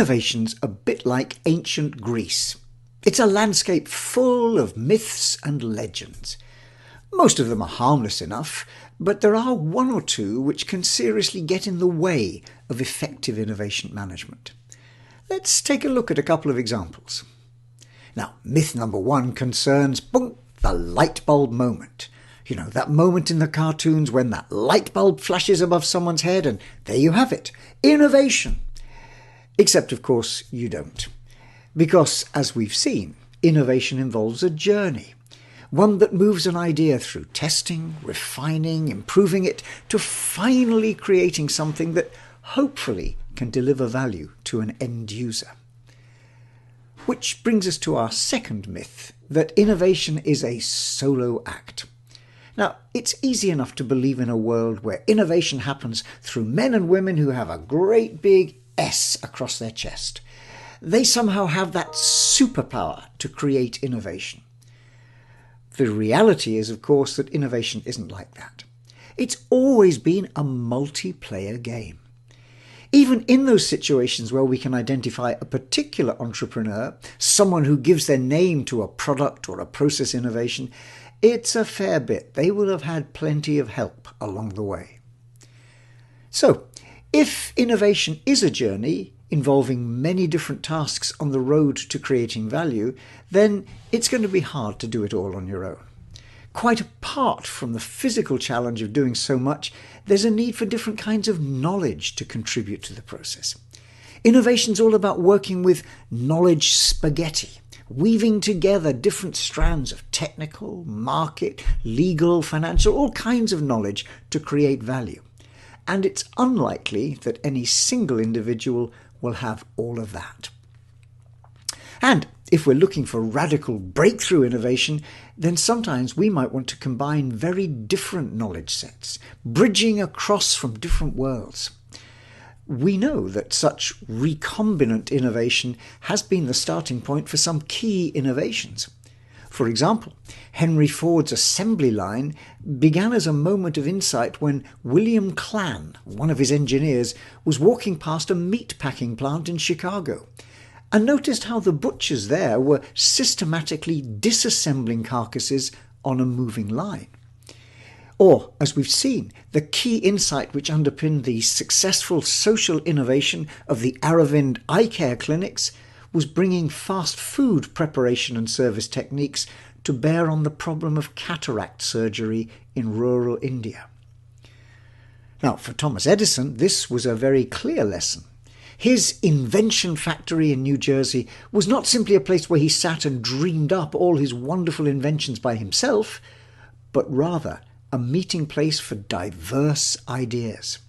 Innovation's a bit like ancient Greece. It's a landscape full of myths and legends. Most of them are harmless enough, but there are one or two which can seriously get in the way of effective innovation management. Let's take a look at a couple of examples. Now, myth number one concerns the light bulb moment. You know, that moment in the cartoons when that light bulb flashes above someone's head and there you have it, innovation. Except, of course, you don't. Because, as we've seen, innovation involves a journey. One that moves an idea through testing, refining, improving it, to finally creating something that hopefully can deliver value to an end user. Which brings us to our second myth, that innovation is a solo act. Now, it's easy enough to believe in a world where innovation happens through men and women who have a great big S across their chest. They somehow have that superpower to create innovation. The reality is, of course, that innovation isn't like that. It's always been a multiplayer game. Even in those situations where we can identify a particular entrepreneur, someone who gives their name to a product or a process innovation, it's a fair bit. They will have had plenty of help along the way. So, if innovation is a journey involving many different tasks on the road to creating value, then it's going to be hard to do it all on your own. Quite apart from the physical challenge of doing so much, there's a need for different kinds of knowledge to contribute to the process. Innovation's all about working with knowledge spaghetti, weaving together different strands of technical, market, legal, financial, all kinds of knowledge to create value. And it's unlikely that any single individual will have all of that. And if we're looking for radical breakthrough innovation, then sometimes we might want to combine very different knowledge sets, bridging across from different worlds. We know that such recombinant innovation has been the starting point for some key innovations. For example, Henry Ford's assembly line began as a moment of insight when William Clan, one of his engineers, was walking past a meat packing plant in Chicago and noticed how the butchers there were systematically disassembling carcasses on a moving line. Or, as we've seen, the key insight which underpinned the successful social innovation of the Aravind eye care clinics was bringing fast food preparation and service techniques to bear on the problem of cataract surgery in rural India. Now, for Thomas Edison, this was a very clear lesson. His invention factory in New Jersey was not simply a place where he sat and dreamed up all his wonderful inventions by himself, but rather a meeting place for diverse ideas.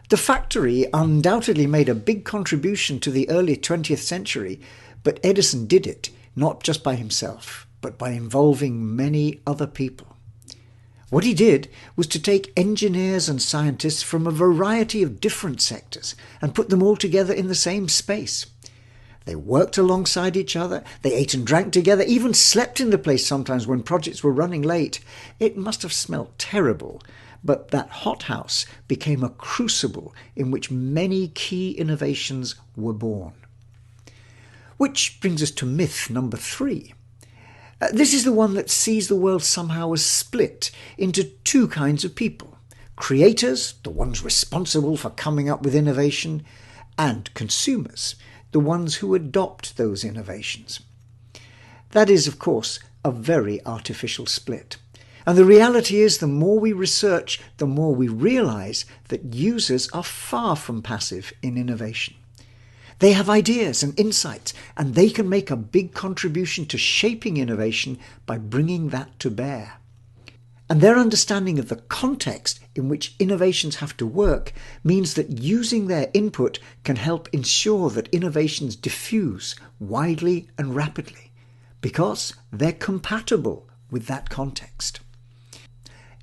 The factory undoubtedly made a big contribution to the early 20th century, but Edison did it not just by himself, but by involving many other people. What he did was to take engineers and scientists from a variety of different sectors and put them all together in the same space. They worked alongside each other, they ate and drank together, even slept in the place sometimes when projects were running late. It must have smelled terrible, but that hothouse became a crucible in which many key innovations were born. Which brings us to myth number 3. This is the one that sees the world somehow as split into two kinds of people. Creators, the ones responsible for coming up with innovation, and consumers, the ones who adopt those innovations. That is, of course, a very artificial split. And the reality is, the more we research, the more we realize that users are far from passive in innovation. They have ideas and insights, and they can make a big contribution to shaping innovation by bringing that to bear. And their understanding of the context in which innovations have to work means that using their input can help ensure that innovations diffuse widely and rapidly, because they're compatible with that context.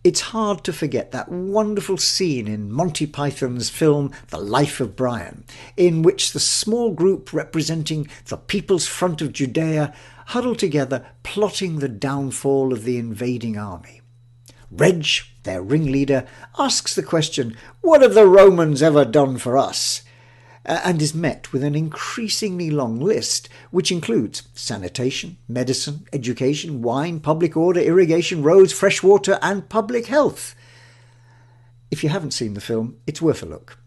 It's hard to forget that wonderful scene in Monty Python's film The Life of Brian, in which the small group representing the People's Front of Judea huddle together plotting the downfall of the invading army. Reg, their ringleader, asks the question, "What have the Romans ever done for us?" and is met with an increasingly long list which includes sanitation, medicine, education, wine, public order, irrigation, roads, fresh water and public health. If you haven't seen the film, it's worth a look.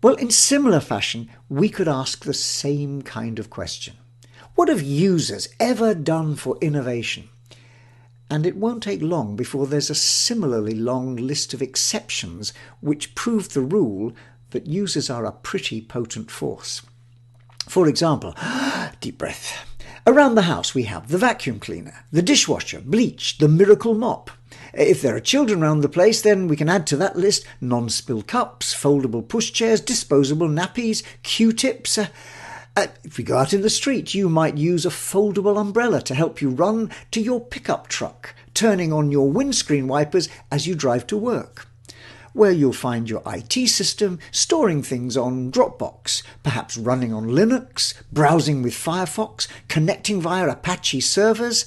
Well, in similar fashion, we could ask the same kind of question. What have users ever done for innovation? And it won't take long before there's a similarly long list of exceptions which prove the rule that users are a pretty potent force. For example, deep breath. Around the house we have the vacuum cleaner, the dishwasher, bleach, the miracle mop. If there are children around the place, then we can add to that list non-spill cups, foldable pushchairs, disposable nappies, Q-tips. If we go out in the street, you might use a foldable umbrella to help you run to your pickup truck, turning on your windscreen wipers as you drive to work. Where you'll find your IT system storing things on Dropbox, perhaps running on Linux, browsing with Firefox, connecting via Apache servers,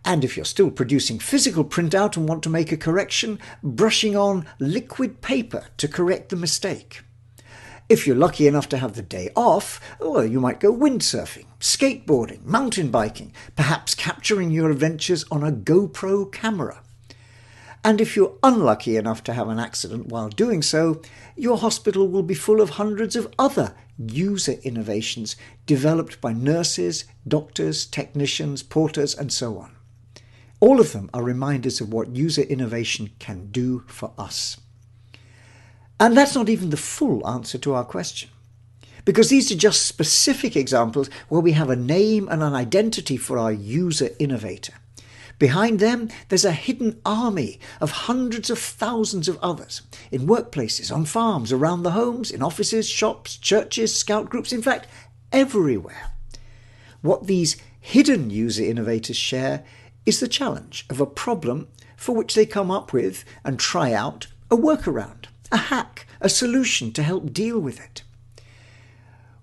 and if you're still producing physical printout and want to make a correction, brushing on liquid paper to correct the mistake. If you're lucky enough to have the day off, well, you might go windsurfing, skateboarding, mountain biking, perhaps capturing your adventures on a GoPro camera. And if you're unlucky enough to have an accident while doing so, your hospital will be full of hundreds of other user innovations developed by nurses, doctors, technicians, porters, and so on. All of them are reminders of what user innovation can do for us. And that's not even the full answer to our question, because these are just specific examples where we have a name and an identity for our user innovator. Behind them, there's a hidden army of hundreds of thousands of others, in workplaces, on farms, around the homes, in offices, shops, churches, scout groups, in fact, everywhere. What these hidden user innovators share is the challenge of a problem for which they come up with and try out a workaround, a hack, a solution to help deal with it.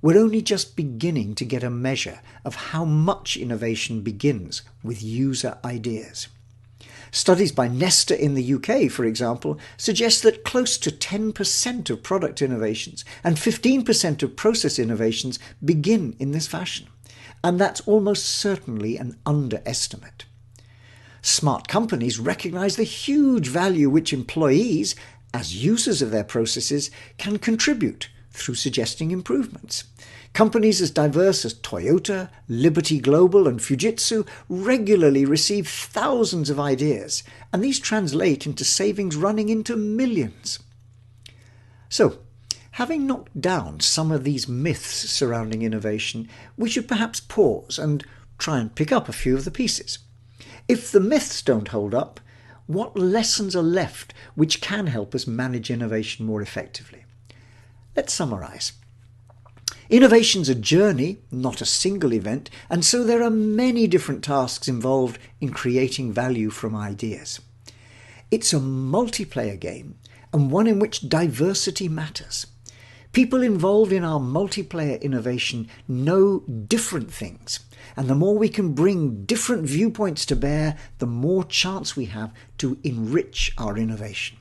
We're only just beginning to get a measure of how much innovation begins with user ideas. Studies by Nesta in the UK, for example, suggest that close to 10% of product innovations and 15% of process innovations begin in this fashion, and that's almost certainly an underestimate. Smart companies recognise the huge value which employees, as users of their processes, can contribute through suggesting improvements. Companies as diverse as Toyota, Liberty Global and Fujitsu regularly receive thousands of ideas, and these translate into savings running into millions. So, having knocked down some of these myths surrounding innovation, we should perhaps pause and try and pick up a few of the pieces. If the myths don't hold up, what lessons are left which can help us manage innovation more effectively? Let's summarise. Innovation's a journey, not a single event, and so there are many different tasks involved in creating value from ideas. It's a multiplayer game, and one in which diversity matters. People involved in our multiplayer innovation know different things, and the more we can bring different viewpoints to bear, the more chance we have to enrich our innovation.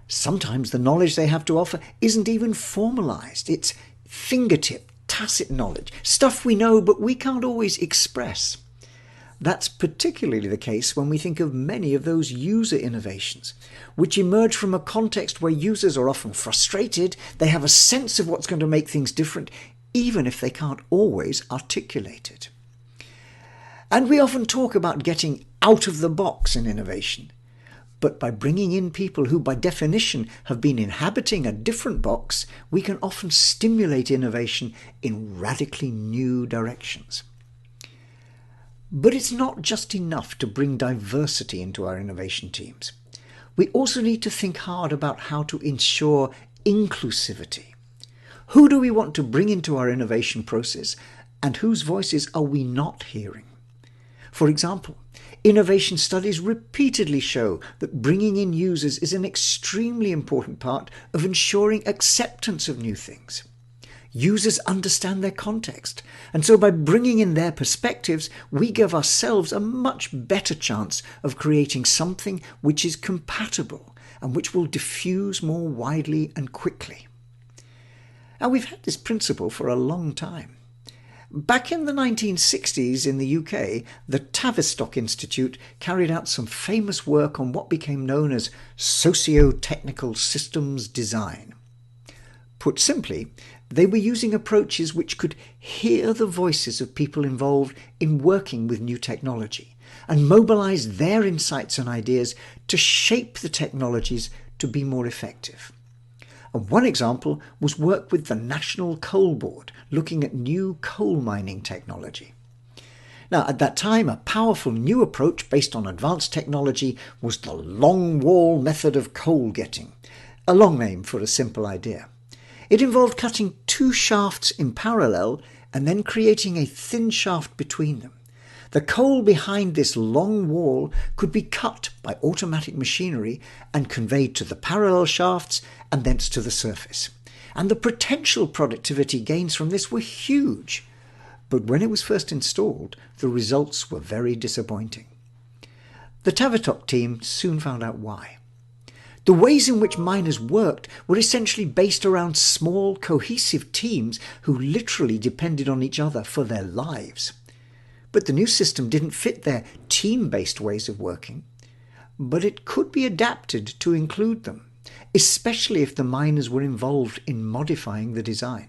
Sometimes the knowledge they have to offer isn't even formalised. It's fingertip, tacit knowledge, stuff we know but we can't always express. That's particularly the case when we think of many of those user innovations, which emerge from a context where users are often frustrated, they have a sense of what's going to make things different, even if they can't always articulate it. And we often talk about getting out of the box in innovation. But by bringing in people who by definition have been inhabiting a different box, we can often stimulate innovation in radically new directions. But it's not just enough to bring diversity into our innovation teams. We also need to think hard about how to ensure inclusivity. Who do we want to bring into our innovation process, and whose voices are we not hearing? For example, innovation studies repeatedly show that bringing in users is an extremely important part of ensuring acceptance of new things. Users understand their context, and so by bringing in their perspectives, we give ourselves a much better chance of creating something which is compatible and which will diffuse more widely and quickly. And we've had this principle for a long time. Back in the 1960s in the UK, the Tavistock Institute carried out some famous work on what became known as socio-technical systems design. Put simply, they were using approaches which could hear the voices of people involved in working with new technology and mobilize their insights and ideas to shape the technologies to be more effective. And one example was work with the National Coal Board, looking at new coal mining technology. Now, at that time, a powerful new approach based on advanced technology was the long wall method of coal getting, a long name for a simple idea. It involved cutting two shafts in parallel and then creating a thin shaft between them. The coal behind this long wall could be cut by automatic machinery and conveyed to the parallel shafts and thence to the surface. And the potential productivity gains from this were huge. But when it was first installed, the results were very disappointing. The Tavistock team soon found out why. The ways in which miners worked were essentially based around small, cohesive teams who literally depended on each other for their lives. But the new system didn't fit their team-based ways of working. But it could be adapted to include them, especially if the miners were involved in modifying the design.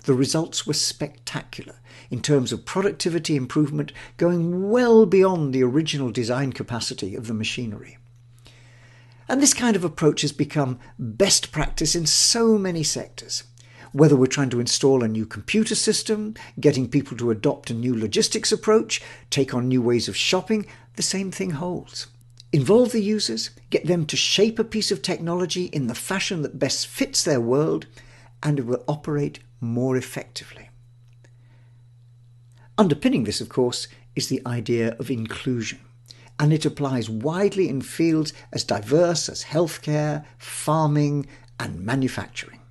The results were spectacular in terms of productivity improvement, going well beyond the original design capacity of the machinery. And this kind of approach has become best practice in so many sectors. Whether we're trying to install a new computer system, getting people to adopt a new logistics approach, take on new ways of shopping, the same thing holds. Involve the users, get them to shape a piece of technology in the fashion that best fits their world, and it will operate more effectively. Underpinning this, of course, is the idea of inclusion. And it applies widely in fields as diverse as healthcare, farming, and manufacturing.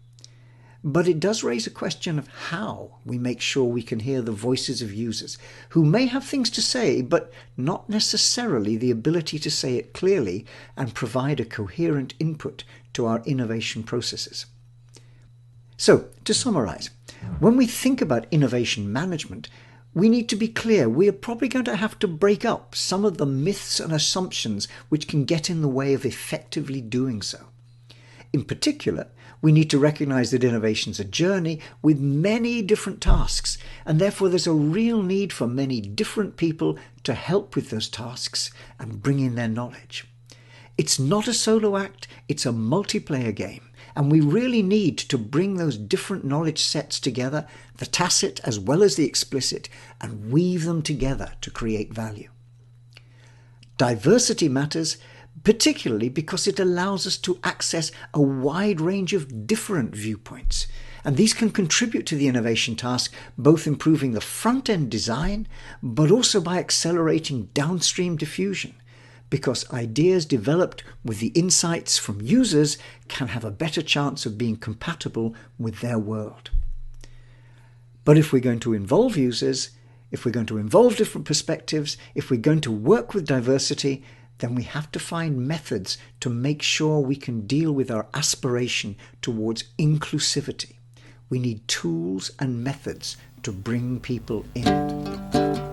But it does raise a question of how we make sure we can hear the voices of users who may have things to say, but not necessarily the ability to say it clearly and provide a coherent input to our innovation processes. So, to summarize, when we think about innovation management, we need to be clear we are probably going to have to break up some of the myths and assumptions which can get in the way of effectively doing so. In particular, we need to recognize that innovation is a journey with many different tasks, and therefore there's a real need for many different people to help with those tasks and bring in their knowledge. It's not a solo act, it's a multiplayer game. And we really need to bring those different knowledge sets together, the tacit as well as the explicit, and weave them together to create value. Diversity matters, particularly because it allows us to access a wide range of different viewpoints. And these can contribute to the innovation task, both improving the front-end design, but also by accelerating downstream diffusion, because ideas developed with the insights from users can have a better chance of being compatible with their world. But if we're going to involve users, if we're going to involve different perspectives, if we're going to work with diversity, then we have to find methods to make sure we can deal with our aspiration towards inclusivity. We need tools and methods to bring people in.